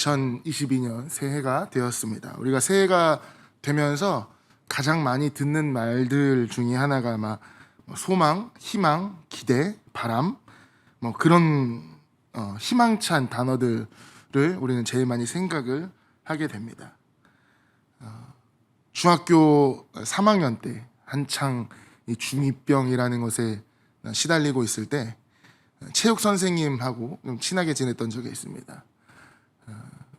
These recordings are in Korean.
2022년 새해가 되었습니다. 우리가 새해가 되면서 가장 많이 듣는 말들 중에 하나가 아마 소망, 희망, 기대, 바람 그런 희망찬 단어들을 우리는 제일 많이 생각을 하게 됩니다. 중학교 3학년 때 한창 이 중2병이라는 것에 시달리고 있을 때 체육 선생님하고 좀 친하게 지냈던 적이 있습니다.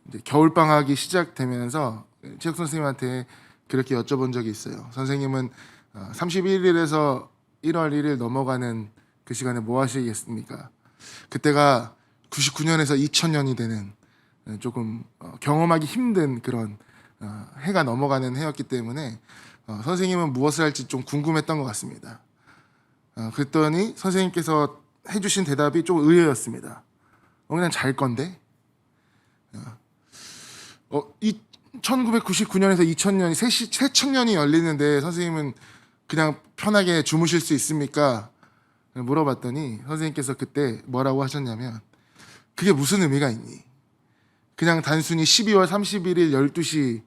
이제 겨울 방학이 시작되면서 체육 선생님한테 그렇게 여쭤본 적이 있어요. 선생님은 31일에서 1월 1일 넘어가는 그 시간에 뭐 하시겠습니까? 그때가 99년에서 2000년이 되는 조금 경험하기 힘든 그런 해가 넘어가는 해였기 때문에 선생님은 무엇을 할지 좀 궁금했던 것 같습니다. 그랬더니 선생님께서 해주신 대답이 좀 의외였습니다. 그냥 잘 건데? 1999년에서 2000년이 새청년이 열리는데 선생님은 그냥 편하게 주무실 수 있습니까? 물어봤더니 선생님께서 그때 뭐라고 하셨냐면 그게 무슨 의미가 있니? 그냥 단순히 12월 31일 12시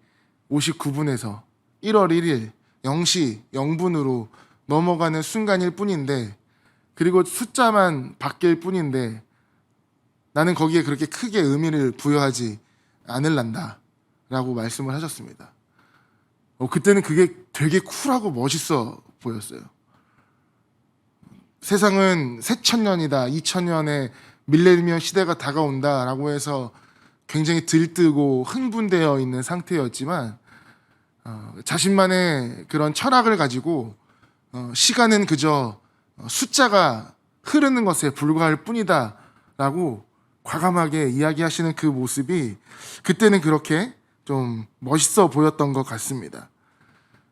59분에서 1월 1일 0시 0분으로 넘어가는 순간일 뿐인데 그리고 숫자만 바뀔 뿐인데 나는 거기에 그렇게 크게 의미를 부여하지 않을란다 라고 말씀을 하셨습니다. 그때는 그게 되게 쿨하고 멋있어 보였어요. 세상은 새천년이다, 2000년에 밀레니엄 시대가 다가온다 라고 해서 굉장히 들뜨고 흥분되어 있는 상태였지만 자신만의 그런 철학을 가지고 시간은 그저 숫자가 흐르는 것에 불과할 뿐이다 라고 과감하게 이야기하시는 그 모습이 그때는 그렇게 좀 멋있어 보였던 것 같습니다.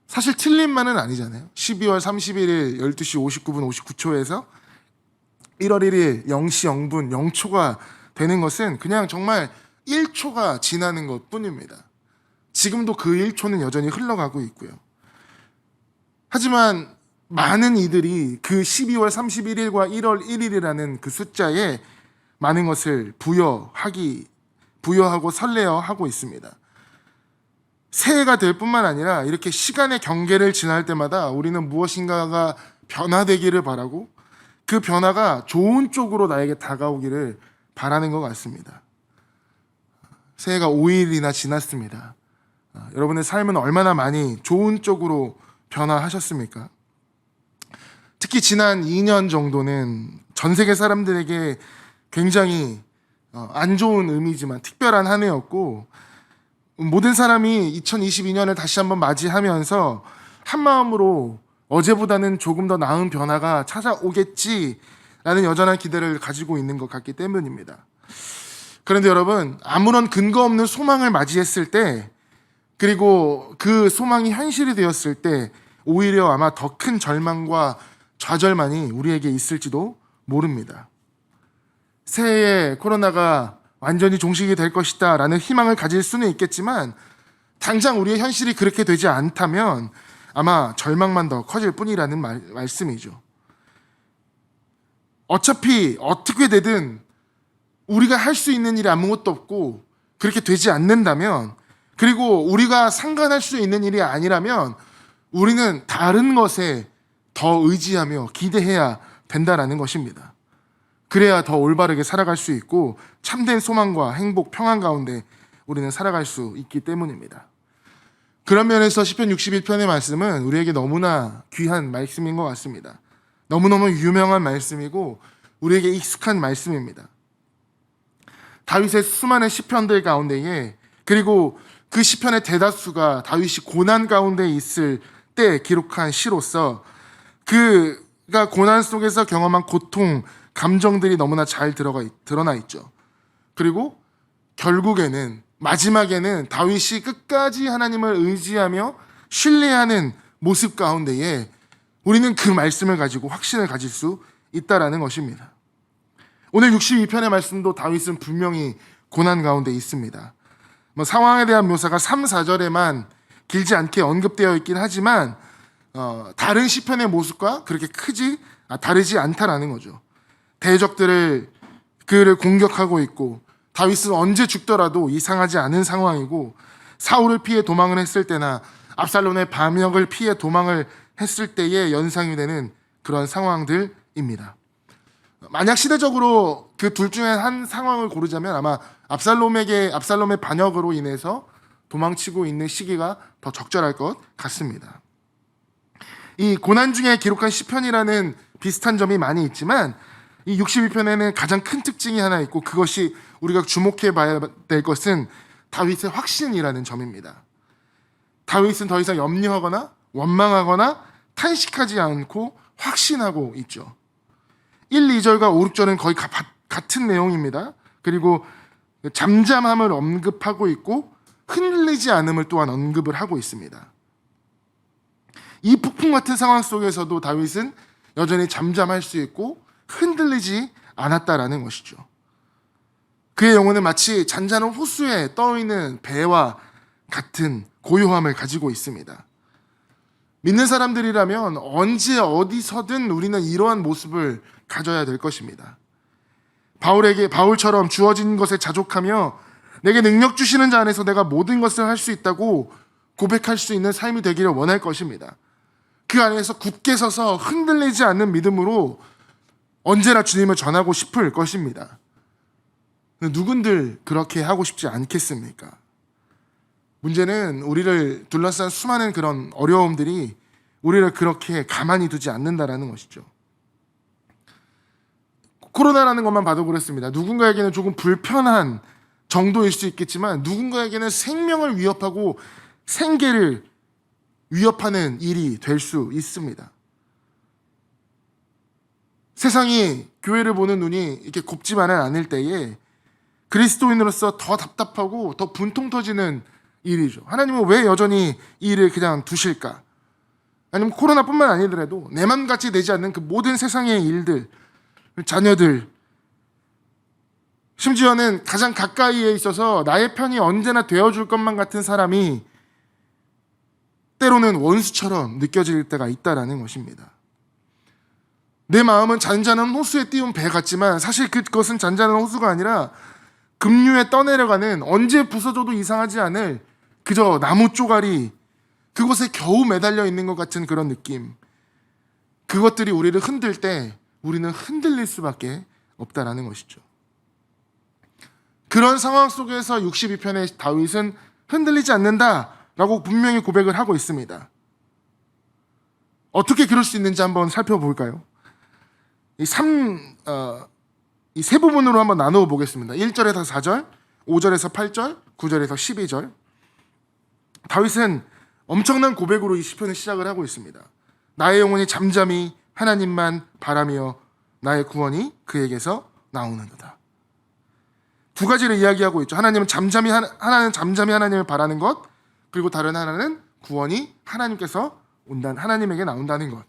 사실 틀린 말은 아니잖아요. 12월 31일 12시 59분 59초에서 1월 1일 0시 0분 0초가 되는 것은 그냥 정말 1초가 지나는 것 뿐입니다. 지금도 그 1초는 여전히 흘러가고 있고요. 하지만 많은 이들이 그 12월 31일과 1월 1일이라는 그 숫자에 많은 것을 부여하고 설레어하고 있습니다. 새해가 될 뿐만 아니라 이렇게 시간의 경계를 지날 때마다 우리는 무엇인가가 변화되기를 바라고 그 변화가 좋은 쪽으로 나에게 다가오기를 바라는 것 같습니다. 새해가 5일이나 지났습니다. 여러분의 삶은 얼마나 많이 좋은 쪽으로 변화하셨습니까? 특히 지난 2년 정도는 전 세계 사람들에게 굉장히 안 좋은 의미지만 특별한 한 해였고 모든 사람이 2022년을 다시 한번 맞이하면서 한마음으로 어제보다는 조금 더 나은 변화가 찾아오겠지라는 여전한 기대를 가지고 있는 것 같기 때문입니다. 그런데 여러분, 아무런 근거 없는 소망을 맞이했을 때 그리고 그 소망이 현실이 되었을 때 오히려 아마 더 큰 절망과 좌절만이 우리에게 있을지도 모릅니다. 새해에 코로나가 완전히 종식이 될 것이다 라는 희망을 가질 수는 있겠지만 당장 우리의 현실이 그렇게 되지 않다면 아마 절망만 더 커질 뿐이라는 말씀이죠. 어차피 어떻게 되든 우리가 할 수 있는 일이 아무것도 없고 그렇게 되지 않는다면 그리고 우리가 상관할 수 있는 일이 아니라면 우리는 다른 것에 더 의지하며 기대해야 된다라는 것입니다. 그래야 더 올바르게 살아갈 수 있고 참된 소망과 행복, 평안 가운데 우리는 살아갈 수 있기 때문입니다. 그런 면에서 시편 61편의 말씀은 우리에게 너무나 귀한 말씀인 것 같습니다. 너무너무 유명한 말씀이고 우리에게 익숙한 말씀입니다. 다윗의 수많은 시편들 가운데에 그리고 그 시편의 대다수가 다윗이 고난 가운데 있을 때 기록한 시로서 그가 고난 속에서 경험한 고통, 감정들이 너무나 잘 드러나 있죠. 그리고 결국에는 마지막에는 다윗이 끝까지 하나님을 의지하며 신뢰하는 모습 가운데에 우리는 그 말씀을 가지고 확신을 가질 수 있다라는 것입니다. 오늘 62편의 말씀도 다윗은 분명히 고난 가운데 있습니다. 상황에 대한 묘사가 3, 4절에만 길지 않게 언급되어 있긴 하지만 다른 시편의 모습과 그렇게 다르지 않다라는 거죠. 대적들을 그를 공격하고 있고 다윗은 언제 죽더라도 이상하지 않은 상황이고, 사울을 피해 도망을 했을 때나 압살롬의 반역을 피해 도망을 했을 때의 연상이 되는 그런 상황들입니다. 만약 시대적으로 그 둘 중에 한 상황을 고르자면 아마 압살롬의 반역으로 인해서 도망치고 있는 시기가 더 적절할 것 같습니다. 이 고난 중에 기록한 시편이라는 비슷한 점이 많이 있지만, 이 62편에는 가장 큰 특징이 하나 있고, 그것이 우리가 주목해 봐야 될 것은 다윗의 확신이라는 점입니다. 다윗은 더 이상 염려하거나 원망하거나 탄식하지 않고 확신하고 있죠. 1, 2절과 5, 6절은 거의 같은 내용입니다. 그리고 잠잠함을 언급하고 있고 흔들리지 않음을 또한 언급을 하고 있습니다. 이 폭풍 같은 상황 속에서도 다윗은 여전히 잠잠할 수 있고 흔들리지 않았다라는 것이죠. 그의 영혼은 마치 잔잔한 호수에 떠있는 배와 같은 고요함을 가지고 있습니다. 믿는 사람들이라면 언제 어디서든 우리는 이러한 모습을 가져야 될 것입니다. 바울처럼 주어진 것에 자족하며 내게 능력 주시는 자 안에서 내가 모든 것을 할 수 있다고 고백할 수 있는 삶이 되기를 원할 것입니다. 그 안에서 굳게 서서 흔들리지 않는 믿음으로 언제나 주님을 전하고 싶을 것입니다. 누군들 그렇게 하고 싶지 않겠습니까? 문제는 우리를 둘러싼 수많은 그런 어려움들이 우리를 그렇게 가만히 두지 않는다라는 것이죠. 코로나라는 것만 봐도 그렇습니다. 누군가에게는 조금 불편한 정도일 수 있겠지만 누군가에게는 생명을 위협하고 생계를 위협하는 일이 될 수 있습니다. 세상이 교회를 보는 눈이 이렇게 곱지만은 않을 때에 그리스도인으로서 더 답답하고 더 분통 터지는 일이죠. 하나님은 왜 여전히 이 일을 그냥 두실까? 아니면 코로나뿐만 아니더라도 내 맘같이 되지 않는 그 모든 세상의 일들, 자녀들, 심지어는 가장 가까이에 있어서 나의 편이 언제나 되어줄 것만 같은 사람이 때로는 원수처럼 느껴질 때가 있다라는 것입니다. 내 마음은 잔잔한 호수에 띄운 배 같지만 사실 그것은 잔잔한 호수가 아니라 급류에 떠내려가는 언제 부서져도 이상하지 않을 그저 나무 쪼가리, 그곳에 겨우 매달려 있는 것 같은 그런 느낌. 그것들이 우리를 흔들 때 우리는 흔들릴 수밖에 없다라는 것이죠. 그런 상황 속에서 62편의 다윗은 흔들리지 않는다라고 분명히 고백을 하고 있습니다. 어떻게 그럴 수 있는지 한번 살펴볼까요? 이 세 부분으로 한번 나누어 보겠습니다. 1절에서 4절, 5절에서 8절, 9절에서 12절. 다윗은 엄청난 고백으로 이 시편을 시작을 하고 있습니다. 나의 영혼이 잠잠히 하나님만 바라며 나의 구원이 그에게서 나오는도다. 두 가지를 이야기하고 있죠. 하나는 잠잠히 하나님을 바라는 것, 그리고 다른 하나는 구원이 하나님에게 나온다는 것.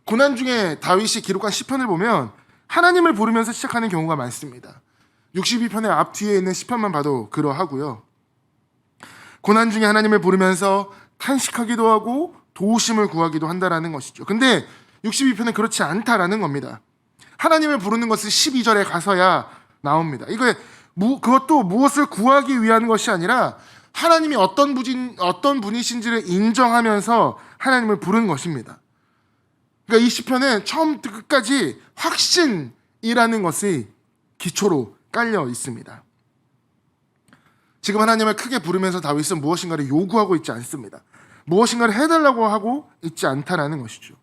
고난 중에 다윗이 기록한 시편을 보면 하나님을 부르면서 시작하는 경우가 많습니다. 62편의 앞 뒤에 있는 시편만 봐도 그러하고요. 고난 중에 하나님을 부르면서 탄식하기도 하고 도우심을 구하기도 한다라는 것이죠. 근데 62편은 그렇지 않다라는 겁니다. 하나님을 부르는 것은 12절에 가서야 나옵니다. 그것도 무엇을 구하기 위한 것이 아니라 하나님이 어떤 분이신지를 인정하면서 하나님을 부르는 것입니다. 그러니까 이 시편은 처음부터 끝까지 확신이라는 것이 기초로 깔려 있습니다. 지금 하나님을 크게 부르면서 다윗은 무엇인가를 요구하고 있지 않습니다. 무엇인가를 해달라고 하고 있지 않다라는 것이죠.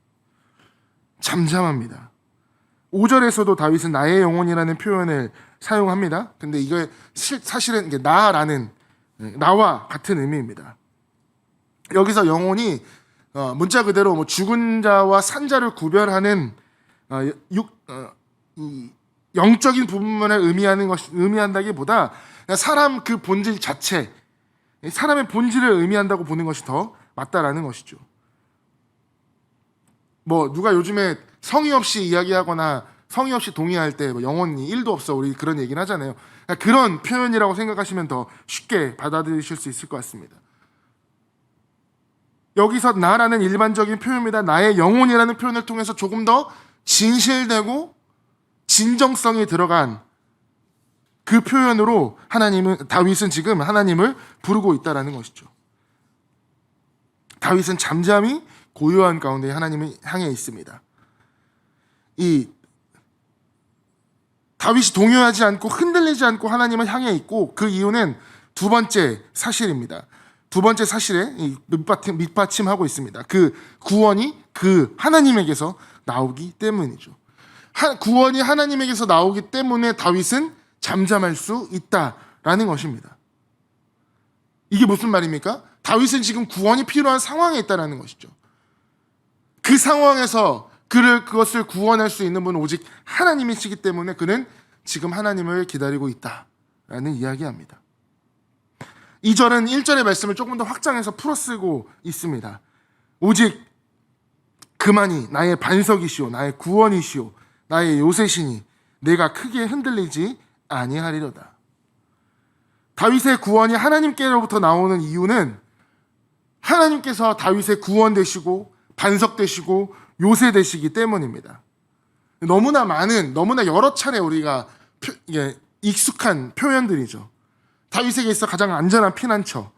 잠잠합니다. 5절에서도 다윗은 나의 영혼이라는 표현을 사용합니다. 근데 이게 사실은 나와 같은 의미입니다. 여기서 영혼이 문자 그대로 죽은 자와 산 자를 구별하는 영적인 부분만을 의미한다기보다 사람 그 본질 자체, 사람의 본질을 의미한다고 보는 것이 더 맞다라는 것이죠. 누가 요즘에 성의 없이 이야기하거나 성의 없이 동의할 때 영혼이 1도 없어, 우리 그런 얘기는 하잖아요. 그런 표현이라고 생각하시면 더 쉽게 받아들이실 수 있을 것 같습니다. 여기서 나라는 일반적인 표현입니다. 나의 영혼이라는 표현을 통해서 조금 더 진실되고 진정성이 들어간 그 표현으로 다윗은 지금 하나님을 부르고 있다라는 것이죠. 다윗은 잠잠히 고요한 가운데 하나님을 향해 있습니다. 이 다윗이 동요하지 않고 흔들리지 않고 하나님을 향해 있고, 그 이유는 두 번째 사실입니다. 두 번째 사실에 밑받침하고 있습니다. 그 구원이 그 하나님에게서 나오기 때문이죠. 구원이 하나님에게서 나오기 때문에 다윗은 잠잠할 수 있다라는 것입니다. 이게 무슨 말입니까? 다윗은 지금 구원이 필요한 상황에 있다는 것이죠. 그 상황에서 그것을 구원할 수 있는 분은 오직 하나님이시기 때문에 그는 지금 하나님을 기다리고 있다라는 이야기합니다. 2절은 1절의 말씀을 조금 더 확장해서 풀어쓰고 있습니다. 오직 그만이 나의 반석이시오 나의 구원이시오 나의 요새시니 내가 크게 흔들리지 아니하리로다. 다윗의 구원이 하나님께로부터 나오는 이유는 하나님께서 다윗의 구원 되시고 반석 되시고 요새 되시기 때문입니다. 너무나 여러 차례 우리가 익숙한 표현들이죠. 다윗에게 있어 가장 안전한 피난처,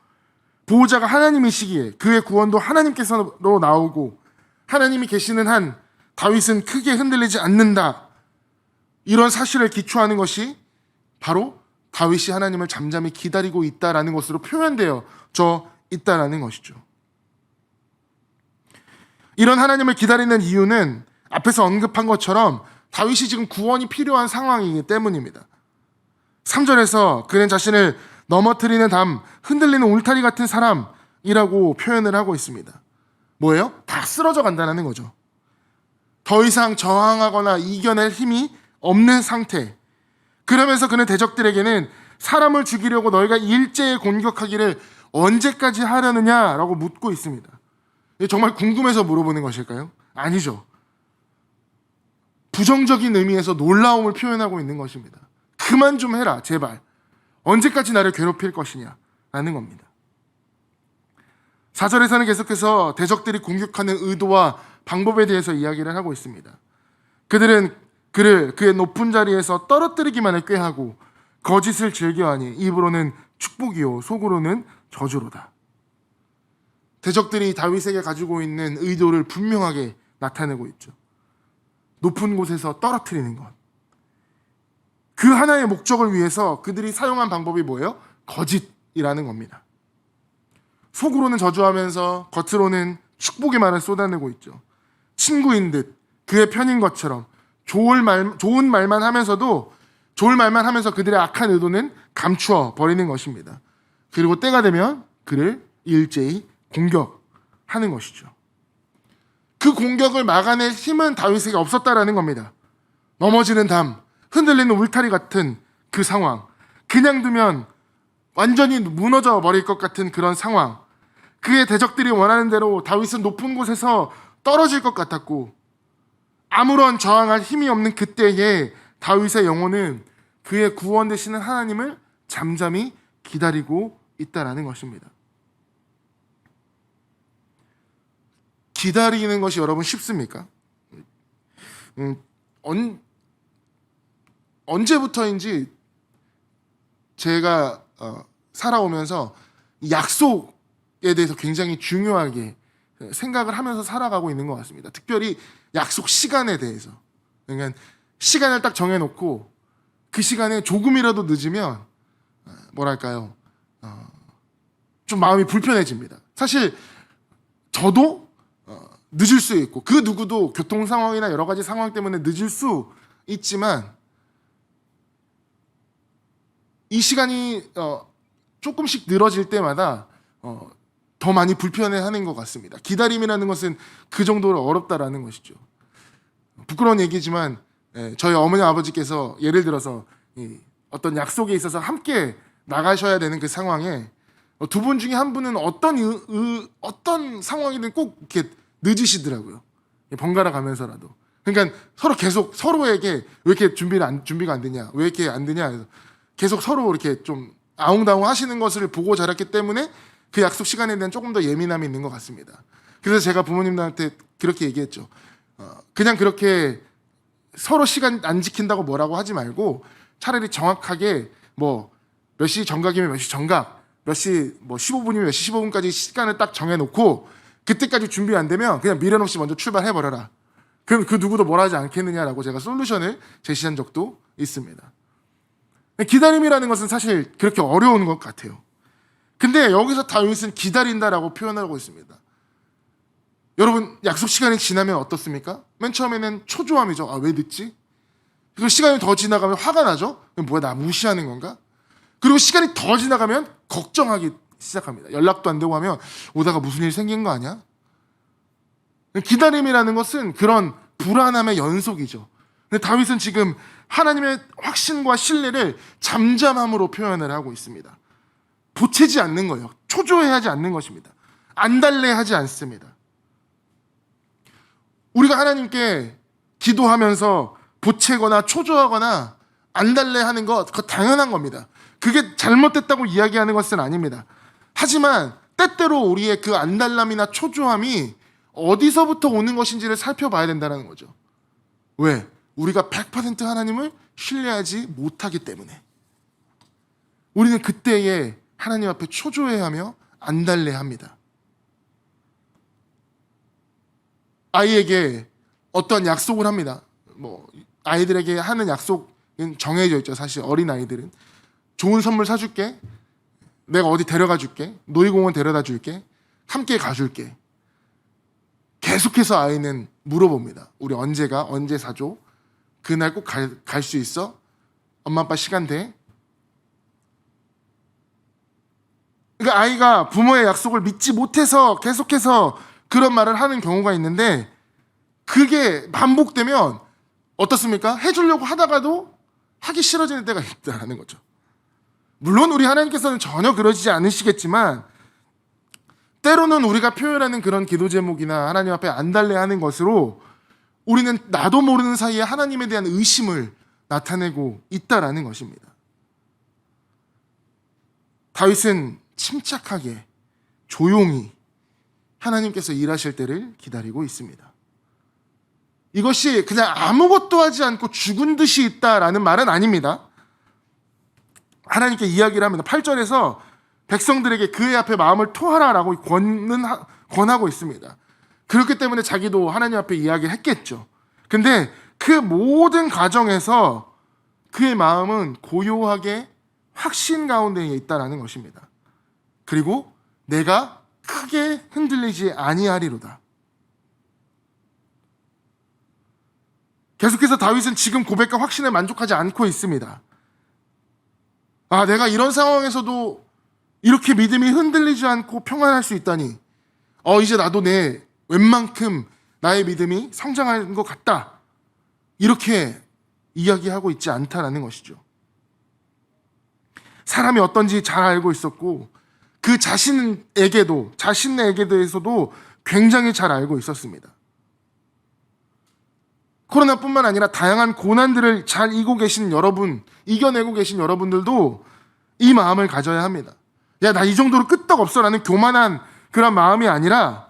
보호자가 하나님이시기에 그의 구원도 하나님께서로 나오고 하나님이 계시는 한 다윗은 크게 흔들리지 않는다. 이런 사실을 기초하는 것이 바로 다윗이 하나님을 잠잠히 기다리고 있다라는 것으로 표현되어져 있다라는 것이죠. 이런 하나님을 기다리는 이유는 앞에서 언급한 것처럼 다윗이 지금 구원이 필요한 상황이기 때문입니다. 3절에서 그는 자신을 넘어뜨리는 담, 흔들리는 울타리 같은 사람이라고 표현을 하고 있습니다. 뭐예요? 다 쓰러져 간다는 거죠. 더 이상 저항하거나 이겨낼 힘이 없는 상태. 그러면서 그는 대적들에게는 사람을 죽이려고 너희가 일제히 공격하기를 언제까지 하려느냐라고 묻고 있습니다. 정말 궁금해서 물어보는 것일까요? 아니죠. 부정적인 의미에서 놀라움을 표현하고 있는 것입니다. 그만 좀 해라, 제발. 언제까지 나를 괴롭힐 것이냐 라는 겁니다. 4절에서는 계속해서 대적들이 공격하는 의도와 방법에 대해서 이야기를 하고 있습니다. 그들은 그를 그의 높은 자리에서 떨어뜨리기만을 꾀하고 거짓을 즐겨하니 입으로는 축복이요 속으로는 저주로다. 대적들이 다윗에게 가지고 있는 의도를 분명하게 나타내고 있죠. 높은 곳에서 떨어뜨리는 것. 그 하나의 목적을 위해서 그들이 사용한 방법이 뭐예요? 거짓이라는 겁니다. 속으로는 저주하면서 겉으로는 축복의 말을 쏟아내고 있죠. 친구인 듯 그의 편인 것처럼 좋은 말만 하면서 그들의 악한 의도는 감추어 버리는 것입니다. 그리고 때가 되면 그를 일제히 공격하는 것이죠. 그 공격을 막아낼 힘은 다윗에게 없었다라는 겁니다. 넘어지는 담, 흔들리는 울타리 같은 그 상황, 그냥 두면 완전히 무너져 버릴 것 같은 그런 상황, 그의 대적들이 원하는 대로 다윗은 높은 곳에서 떨어질 것 같았고 아무런 저항할 힘이 없는 그때에 다윗의 영혼은 그의 구원 되시는 하나님을 잠잠히 기다리고 있다라는 것입니다. 기다리는 것이 여러분 쉽습니까? 언제부터인지 제가 살아오면서 약속에 대해서 굉장히 중요하게 생각을 하면서 살아가고 있는 것 같습니다. 특별히 약속 시간에 대해서. 그러니까 시간을 딱 정해놓고 그 시간에 조금이라도 늦으면 뭐랄까요? 좀 마음이 불편해집니다. 사실 저도 늦을 수 있고 그 누구도 교통 상황이나 여러 가지 상황 때문에 늦을 수 있지만 이 시간이 조금씩 늘어질 때마다 더 많이 불편해하는 것 같습니다. 기다림이라는 것은 그 정도로 어렵다라는 것이죠. 부끄러운 얘기지만 저희 어머니 아버지께서 예를 들어서 어떤 약속에 있어서 함께 나가셔야 되는 그 상황에 두 분 중에 한 분은 어떤 상황이든 꼭 이렇게 늦으시더라고요. 번갈아 가면서라도. 그러니까 계속 서로에게 왜 이렇게 준비가 안 되냐, 왜 이렇게 안 되냐 해서 계속 서로 이렇게 좀 아웅다웅 하시는 것을 보고 자랐기 때문에 그 약속 시간에 대한 조금 더 예민함이 있는 것 같습니다. 그래서 제가 부모님들한테 그렇게 얘기했죠. 그냥 그렇게 서로 시간 안 지킨다고 뭐라고 하지 말고 차라리 정확하게 뭐 몇 시 정각이면 몇 시 정각, 몇 시 뭐 15분이면 몇 시 15분까지 시간을 딱 정해놓고 그때까지 준비 안 되면 그냥 미련 없이 먼저 출발해 버려라. 그럼 그 누구도 뭐라 하지 않겠느냐라고 제가 솔루션을 제시한 적도 있습니다. 기다림이라는 것은 사실 그렇게 어려운 것 같아요. 근데 여기서 다윗은 기다린다라고 표현하고 있습니다. 여러분, 약속 시간이 지나면 어떻습니까? 맨 처음에는 초조함이죠. 아, 왜 늦지? 그리고 시간이 더 지나가면 화가 나죠. 뭐야, 나 무시하는 건가? 그리고 시간이 더 지나가면 걱정하기 시작합니다. 연락도 안 되고 하면 오다가 무슨 일 생긴 거 아니야? 기다림이라는 것은 그런 불안함의 연속이죠. 근데 다윗은 지금 하나님의 확신과 신뢰를 잠잠함으로 표현을 하고 있습니다. 보채지 않는 거예요. 초조해하지 않는 것입니다. 안달래하지 않습니다. 우리가 하나님께 기도하면서 보채거나 초조하거나 안달래하는 것, 그거 당연한 겁니다. 그게 잘못됐다고 이야기하는 것은 아닙니다. 하지만 때때로 우리의 그 안달남이나 초조함이 어디서부터 오는 것인지를 살펴봐야 된다는 거죠. 왜? 우리가 100% 하나님을 신뢰하지 못하기 때문에. 우리는 그때에 하나님 앞에 초조해하며 안달래합니다. 아이에게 어떤 약속을 합니다. 뭐 아이들에게 하는 약속은 정해져 있죠. 사실 어린 아이들은 좋은 선물 사줄게, 내가 어디 데려가 줄게, 놀이공원 데려다 줄게, 함께 가줄게. 계속해서 아이는 물어봅니다. 우리 언제 사줘? 그날 꼭 갈 수 있어? 엄마 아빠 시간 돼? 그러니까 아이가 부모의 약속을 믿지 못해서 계속해서 그런 말을 하는 경우가 있는데, 그게 반복되면 어떻습니까? 해주려고 하다가도 하기 싫어지는 때가 있다는 거죠. 물론 우리 하나님께서는 전혀 그러시지 않으시겠지만, 때로는 우리가 표현하는 그런 기도 제목이나 하나님 앞에 안달래하는 것으로 우리는 나도 모르는 사이에 하나님에 대한 의심을 나타내고 있다라는 것입니다. 다윗은 침착하게 조용히 하나님께서 일하실 때를 기다리고 있습니다. 이것이 그냥 아무것도 하지 않고 죽은 듯이 있다라는 말은 아닙니다. 하나님께 이야기를 합니다. 8절에서 백성들에게 그의 앞에 마음을 토하라라고 권하고 있습니다. 그렇기 때문에 자기도 하나님 앞에 이야기를 했겠죠. 근데 그 모든 과정에서 그의 마음은 고요하게 확신 가운데 있다라는 것입니다. 그리고 내가 크게 흔들리지 아니하리로다. 계속해서 다윗은 지금 고백과 확신에 만족하지 않고 있습니다. 아, 내가 이런 상황에서도 이렇게 믿음이 흔들리지 않고 평안할 수 있다니. 이제 나도 내 웬만큼 나의 믿음이 성장하는 것 같다. 이렇게 이야기하고 있지 않다라는 것이죠. 사람이 어떤지 잘 알고 있었고, 그 자신에게도, 자신에게 대해서도 굉장히 잘 알고 있었습니다. 코로나뿐만 아니라 다양한 고난들을 잘 이겨내고 계신 여러분들도 이 마음을 가져야 합니다. 야, 나 이 정도로 끄떡없어라는 교만한 그런 마음이 아니라,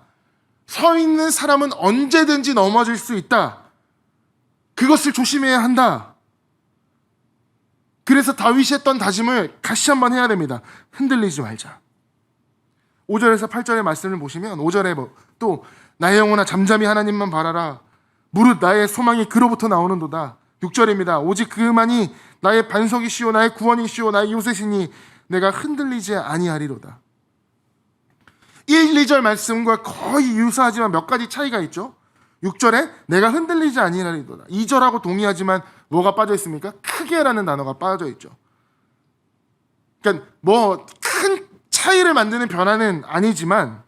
서 있는 사람은 언제든지 넘어질 수 있다. 그것을 조심해야 한다. 그래서 다윗이 했던 다짐을 다시 한번 해야 됩니다. 흔들리지 말자. 5절에서 8절의 말씀을 보시면 5절에 또 나의 영혼아 잠잠히 하나님만 바라라. 무릇 나의 소망이 그로부터 나오는도다. 6절입니다. 오직 그만이 나의 반석이시오 나의 구원이시오 나의 요새시니 내가 흔들리지 아니하리로다. 1, 2절 말씀과 거의 유사하지만 몇 가지 차이가 있죠. 6절에 내가 흔들리지 아니하리로다. 2절하고 동의하지만 뭐가 빠져 있습니까? 크게라는 단어가 빠져 있죠. 그러니까 뭐 큰 차이를 만드는 변화는 아니지만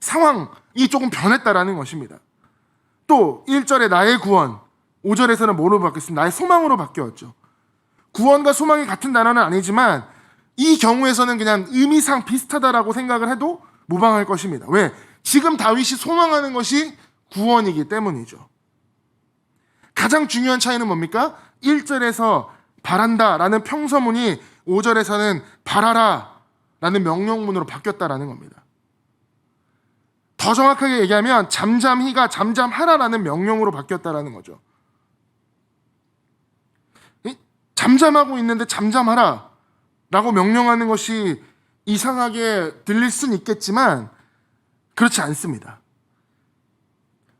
상황이 조금 변했다라는 것입니다. 또 1절에 나의 구원, 5절에서는 뭐로 바뀌었습니까? 나의 소망으로 바뀌었죠. 구원과 소망이 같은 단어는 아니지만 이 경우에서는 그냥 의미상 비슷하다라고 생각을 해도 무방할 것입니다. 왜? 지금 다윗이 소망하는 것이 구원이기 때문이죠. 가장 중요한 차이는 뭡니까? 1절에서 바란다라는 평서문이 5절에서는 바라라라는 명령문으로 바뀌었다라는 겁니다. 더 정확하게 얘기하면 잠잠히가 잠잠하라라는 명령으로 바뀌었다라는 거죠. 잠잠하고 있는데 잠잠하라 라고 명령하는 것이 이상하게 들릴 수는 있겠지만 그렇지 않습니다.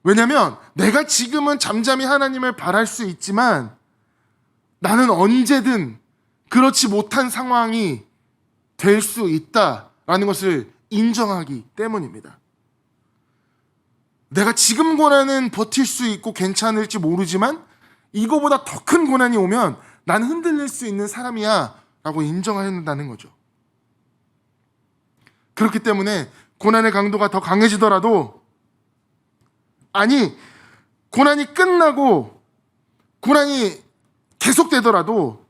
왜냐하면 내가 지금은 잠잠히 하나님을 바랄 수 있지만 나는 언제든 그렇지 못한 상황이 될 수 있다라는 것을 인정하기 때문입니다. 내가 지금 고난은 버틸 수 있고 괜찮을지 모르지만 이거보다 더 큰 고난이 오면 난 흔들릴 수 있는 사람이야 라고 인정해야 한다는 거죠. 그렇기 때문에 고난의 강도가 더 강해지더라도, 아니 고난이 끝나고 고난이 계속되더라도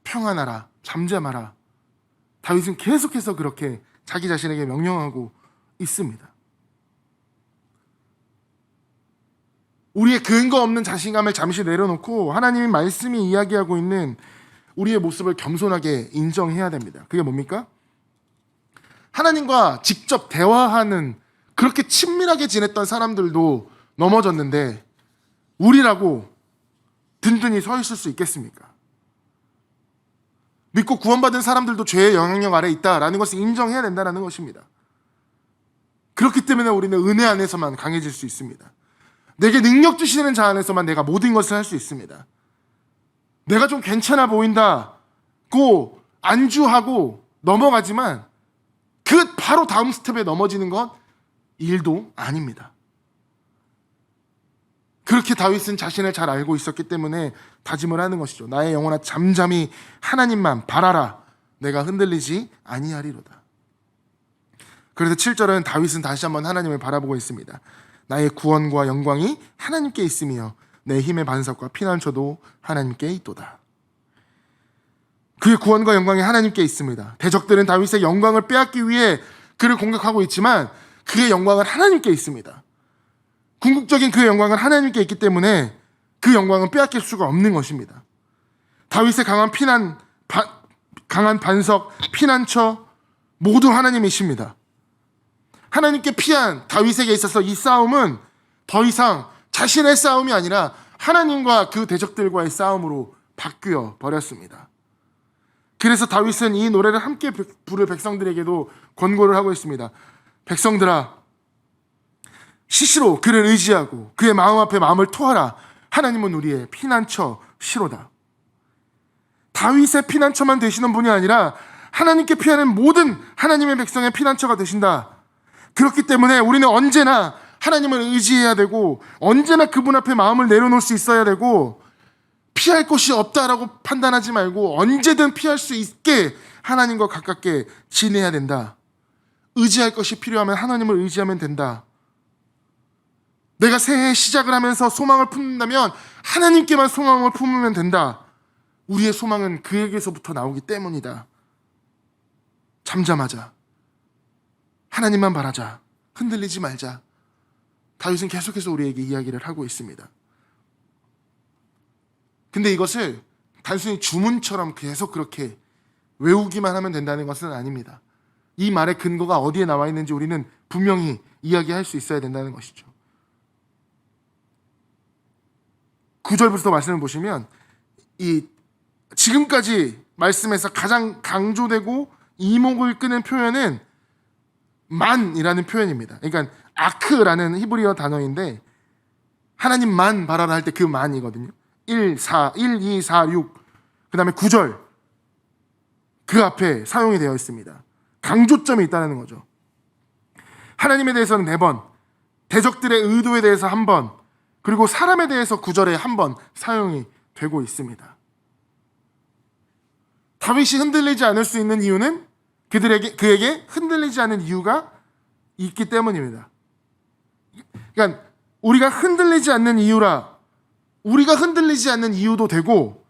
평안하라, 잠잠하라, 다윗은 계속해서 그렇게 자기 자신에게 명령하고 있습니다. 우리의 근거 없는 자신감을 잠시 내려놓고 하나님의 말씀이 이야기하고 있는 우리의 모습을 겸손하게 인정해야 됩니다. 그게 뭡니까? 하나님과 직접 대화하는, 그렇게 친밀하게 지냈던 사람들도 넘어졌는데 우리라고 든든히 서 있을 수 있겠습니까? 믿고 구원받은 사람들도 죄의 영향력 아래 있다라는 것을 인정해야 된다는 것입니다. 그렇기 때문에 우리는 은혜 안에서만 강해질 수 있습니다. 내게 능력 주시는 자 안에서만 내가 모든 것을 할 수 있습니다. 내가 좀 괜찮아 보인다고 안주하고 넘어가지만 그 바로 다음 스텝에 넘어지는 건 일도 아닙니다. 그렇게 다윗은 자신을 잘 알고 있었기 때문에 다짐을 하는 것이죠. 나의 영혼아 잠잠히 하나님만 바라라. 내가 흔들리지 아니하리로다. 그래서 7절은 다윗은 다시 한번 하나님을 바라보고 있습니다. 나의 구원과 영광이 하나님께 있으며 내 힘의 반석과 피난처도 하나님께 있도다. 그의 구원과 영광이 하나님께 있습니다. 대적들은 다윗의 영광을 빼앗기 위해 그를 공격하고 있지만 그의 영광은 하나님께 있습니다. 궁극적인 그의 영광은 하나님께 있기 때문에 그 영광은 빼앗길 수가 없는 것입니다. 다윗의 강한 반석, 피난처 모두 하나님이십니다. 하나님께 피한 다윗에게 있어서 이 싸움은 더 이상 자신의 싸움이 아니라 하나님과 그 대적들과의 싸움으로 바뀌어 버렸습니다. 그래서 다윗은 이 노래를 함께 부를 백성들에게도 권고를 하고 있습니다. 백성들아, 시시로 그를 의지하고 그의 마음 앞에 마음을 토하라. 하나님은 우리의 피난처 시로다. 다윗의 피난처만 되시는 분이 아니라 하나님께 피하는 모든 하나님의 백성의 피난처가 되신다. 그렇기 때문에 우리는 언제나 하나님을 의지해야 되고 언제나 그분 앞에 마음을 내려놓을 수 있어야 되고 피할 곳이 없다라고 판단하지 말고 언제든 피할 수 있게 하나님과 가깝게 지내야 된다. 의지할 것이 필요하면 하나님을 의지하면 된다. 내가 새해 시작을 하면서 소망을 품는다면 하나님께만 소망을 품으면 된다. 우리의 소망은 그에게서부터 나오기 때문이다. 잠잠하자. 하나님만 바라자. 흔들리지 말자. 다윗은 계속해서 우리에게 이야기를 하고 있습니다. 근데 이것을 단순히 주문처럼 계속 그렇게 외우기만 하면 된다는 것은 아닙니다. 이 말의 근거가 어디에 나와 있는지 우리는 분명히 이야기할 수 있어야 된다는 것이죠. 9절부터 말씀을 보시면 이 지금까지 말씀에서 가장 강조되고 이목을 끄는 표현은 만이라는 표현입니다. 그러니까 아크라는 히브리어 단어인데 하나님만 바라라 할 때 그 만이거든요. 1, 2, 4, 6 그 다음에 9절 그 앞에 사용이 되어 있습니다. 강조점이 있다는 거죠. 하나님에 대해서는 4번, 대적들의 의도에 대해서 1번, 그리고 사람에 대해서 9절에 1번 사용이 되고 있습니다. 다윗이 흔들리지 않을 수 있는 이유는 그에게 흔들리지 않은 이유가 있기 때문입니다. 그러니까 우리가 흔들리지 않는 이유라, 우리가 흔들리지 않는 이유도 되고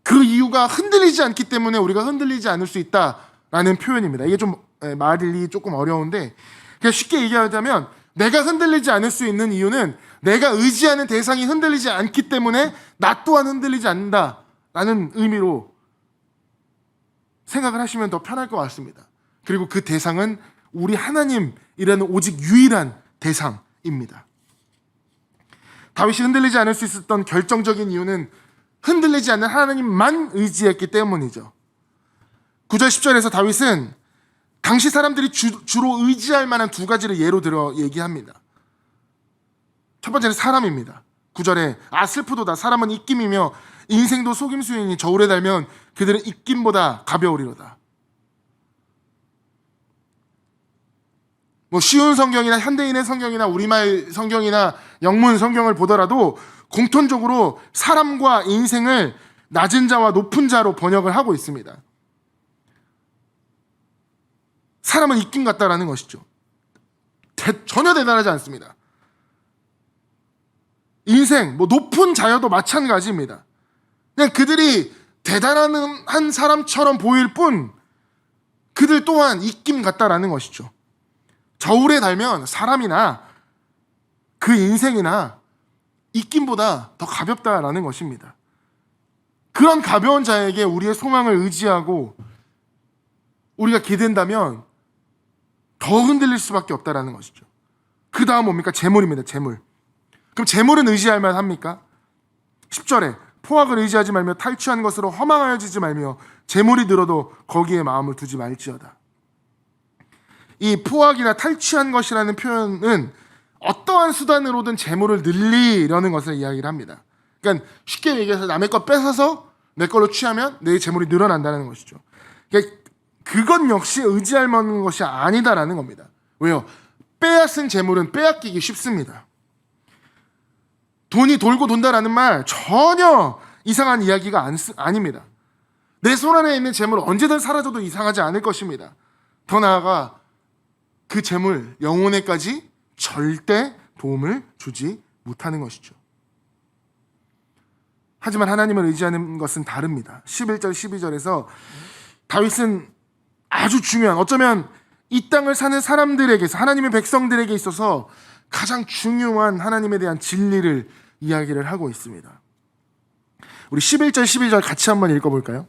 그 이유가 흔들리지 않기 때문에 우리가 흔들리지 않을 수 있다라는 표현입니다. 이게 좀 말이 조금 어려운데 그냥 쉽게 얘기하자면 내가 흔들리지 않을 수 있는 이유는 내가 의지하는 대상이 흔들리지 않기 때문에 나 또한 흔들리지 않는다라는 의미로 생각을 하시면 더 편할 것 같습니다. 그리고 그 대상은 우리 하나님이라는 오직 유일한 대상입니다. 다윗이 흔들리지 않을 수 있었던 결정적인 이유는 흔들리지 않는 하나님만 의지했기 때문이죠. 9절 10절에서 다윗은 당시 사람들이 주로 의지할 만한 두 가지를 예로 들어 얘기합니다. 첫 번째는 사람입니다. 9절에 슬프도다 사람은 입김이며 인생도 속임수이니 저울에 달면 그들은 입김보다 가벼우리로다. 쉬운 성경이나 현대인의 성경이나 우리말 성경이나 영문 성경을 보더라도 공통적으로 사람과 인생을 낮은 자와 높은 자로 번역을 하고 있습니다. 사람은 입김 같다라는 것이죠. 전혀 대단하지 않습니다. 인생, 높은 자여도 마찬가지입니다. 그냥 그들이 대단한 한 사람처럼 보일 뿐 그들 또한 입김 같다라는 것이죠. 저울에 달면 사람이나 그 인생이나 입김보다 더 가볍다라는 것입니다. 그런 가벼운 자에게 우리의 소망을 의지하고 우리가 기댄다면 더 흔들릴 수밖에 없다라는 것이죠. 그 다음 뭡니까? 재물입니다. 재물. 그럼 재물은 의지할 만합니까? 10절에 포악을 의지하지 말며 탈취한 것으로 허망하여지지 말며 재물이 들어도 거기에 마음을 두지 말지어다. 이 포악이나 탈취한 것이라는 표현은 어떠한 수단으로든 재물을 늘리려는 것을 이야기를 합니다. 그러니까 쉽게 얘기해서 남의 것 뺏어서 내 걸로 취하면 내 재물이 늘어난다는 것이죠. 그러니까 그건 역시 의지할 만한 것이 아니다라는 겁니다. 왜요? 빼앗은 재물은 빼앗기기 쉽습니다. 돈이 돌고 돈다라는 말 전혀 이상한 이야기가 아닙니다. 내 손 안에 있는 재물 언제든 사라져도 이상하지 않을 것입니다. 더 나아가 그 재물 영혼에까지 절대 도움을 주지 못하는 것이죠. 하지만 하나님을 의지하는 것은 다릅니다. 11절 12절에서 다윗은 아주 중요한, 어쩌면 이 땅을 사는 사람들에게서, 하나님의 백성들에게 있어서 가장 중요한 하나님에 대한 진리를 이야기를 하고 있습니다. 우리 11절 12절 같이 한번 읽어볼까요?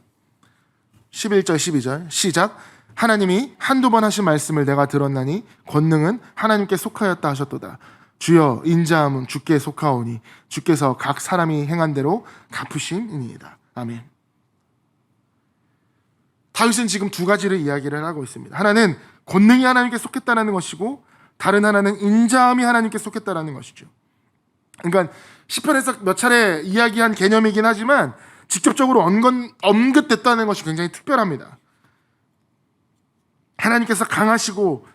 11절 12절 시작. 하나님이 한두 번 하신 말씀을 내가 들었나니 권능은 하나님께 속하였다 하셨도다. 주여 인자함은 주께 속하오니 주께서 각 사람이 행한 대로 갚으심이니이다. 아멘. 다윗은 지금 두 가지를 이야기를 하고 있습니다. 하나는 권능이 하나님께 속했다는 것이고 다른 하나는 인자함이 하나님께 속했다는 것이죠. 그러니까 시편에서 몇 차례 이야기한 개념이긴 하지만 직접적으로 언급됐다는 것이 굉장히 특별합니다. 하나님께서 강하시고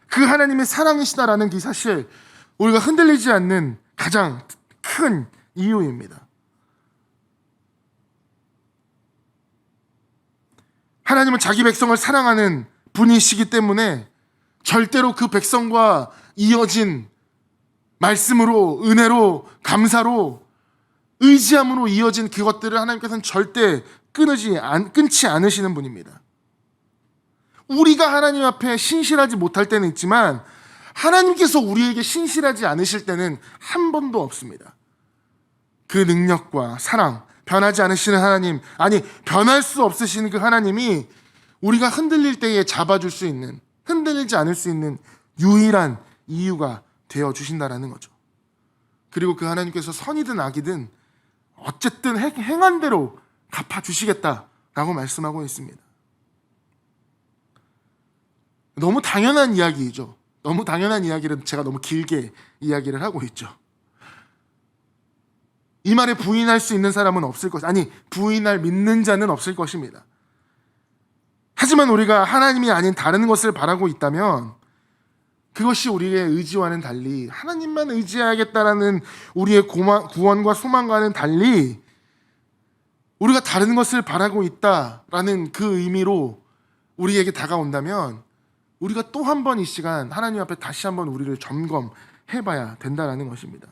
그 하나님의 사랑이시다라는 이 사실, 우리가 흔들리지 않는 가장 큰 이유입니다. 하나님은 자기 백성을 사랑하는 분이시기 때문에 절대로 그 백성과 이어진 말씀으로, 은혜로, 감사로, 의지함으로 이어진 그것들을 하나님께서는 절대 끊지 않으시는 분입니다. 우리가 하나님 앞에 신실하지 못할 때는 있지만 하나님께서 우리에게 신실하지 않으실 때는 한 번도 없습니다. 그 능력과 사랑, 변하지 않으시는 하나님, 아니 변할 수 없으신 그 하나님이 우리가 흔들릴 때에 잡아줄 수 있는, 흔들리지 않을 수 있는 유일한 이유가 되어주신다라는 거죠. 그리고 그 하나님께서 선이든 악이든 어쨌든 행한 대로 갚아주시겠다라고 말씀하고 있습니다. 너무 당연한 이야기이죠. 너무 당연한 이야기를 제가 너무 길게 이야기를 하고 있죠. 이 말에 부인할 수 있는 사람은 없을 것이, 아니 부인할 믿는 자는 없을 것입니다. 하지만 우리가 하나님이 아닌 다른 것을 바라고 있다면 그것이 우리의 의지와는 달리, 하나님만 의지해야겠다라는 우리의 구원과 소망과는 달리 우리가 다른 것을 바라고 있다라는 그 의미로 우리에게 다가온다면 우리가 또 한 번 이 시간 하나님 앞에 다시 한번 우리를 점검해봐야 된다라는 것입니다.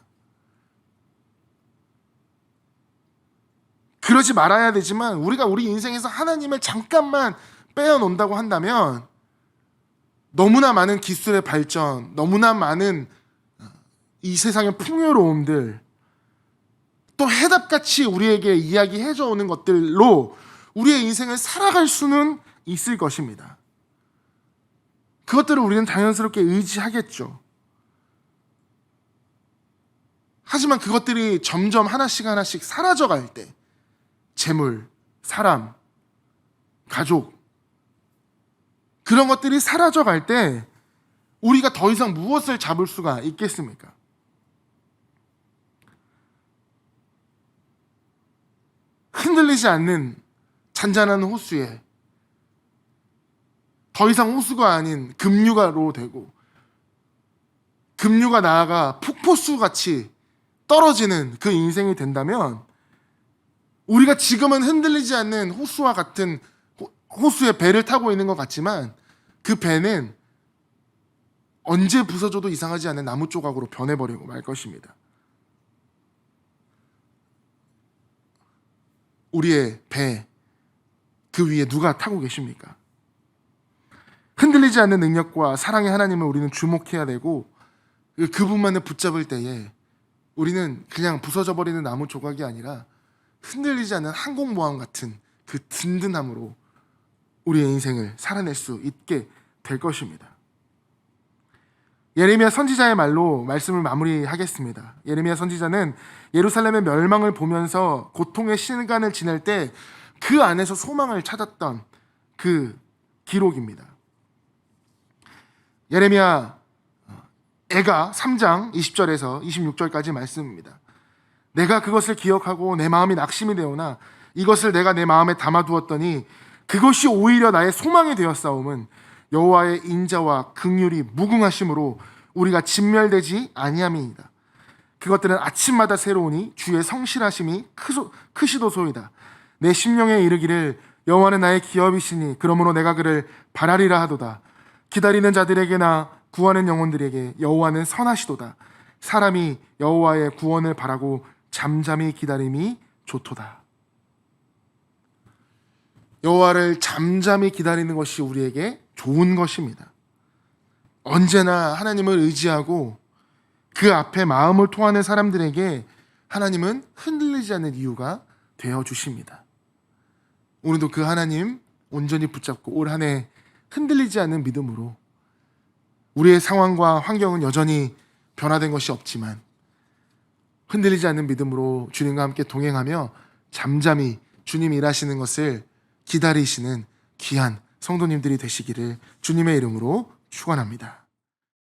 그러지 말아야 되지만 우리가 우리 인생에서 하나님을 잠깐만 빼어놓는다고 한다면 너무나 많은 기술의 발전, 너무나 많은 이 세상의 풍요로움들, 또 해답같이 우리에게 이야기해줘 오는 것들로 우리의 인생을 살아갈 수는 있을 것입니다. 그것들을 우리는 자연스럽게 의지하겠죠. 하지만 그것들이 점점 하나씩 사라져갈 때, 재물, 사람, 가족, 그런 것들이 사라져 갈 때 우리가 더 이상 무엇을 잡을 수가 있겠습니까? 흔들리지 않는 잔잔한 호수에 더 이상 호수가 아닌 급류가로 되고, 급류가 나아가 폭포수 같이 떨어지는 그 인생이 된다면, 우리가 지금은 흔들리지 않는 호수와 같은 호수의 배를 타고 있는 것 같지만 그 배는 언제 부서져도 이상하지 않은 나무 조각으로 변해버리고 말 것입니다. 우리의 배, 그 위에 누가 타고 계십니까? 흔들리지 않는 능력과 사랑의 하나님을 우리는 주목해야 되고, 그분만을 붙잡을 때에 우리는 그냥 부서져 버리는 나무 조각이 아니라 흔들리지 않는 항공모함 같은 그 든든함으로 우리의 인생을 살아낼 수 있게 될 것입니다. 예레미야 선지자의 말로 말씀을 마무리하겠습니다. 예레미야 선지자는 예루살렘의 멸망을 보면서 고통의 시간을 지낼 때 그 안에서 소망을 찾았던 그 기록입니다. 예레미야 애가 3장 20절에서 26절까지 말씀입니다. 내가 그것을 기억하고 내 마음이 낙심이 되오나 이것을 내가 내 마음에 담아두었더니 그것이 오히려 나의 소망이 되었사옴은 여호와의 인자와 긍휼이 무궁하심으로 우리가 진멸되지 아니함이니이다. 그것들은 아침마다 새로우니 주의 성실하심이 크시도소이다. 내 심령에 이르기를 여호와는 나의 기업이시니 그러므로 내가 그를 바라리라 하도다. 기다리는 자들에게나 구하는 영혼들에게 여호와는 선하시도다. 사람이 여호와의 구원을 바라고 잠잠히 기다림이 좋도다. 여호와를 잠잠히 기다리는 것이 우리에게 좋은 것입니다. 언제나 하나님을 의지하고 그 앞에 마음을 토하는 사람들에게 하나님은 흔들리지 않는 이유가 되어 주십니다. 오늘도 그 하나님 온전히 붙잡고 올 한 해 흔들리지 않는 믿음으로, 우리의 상황과 환경은 여전히 변화된 것이 없지만 흔들리지 않는 믿음으로 주님과 함께 동행하며 잠잠히 주님이 일하시는 것을 기다리시는 귀한 성도님들이 되시기를 주님의 이름으로 축원합니다.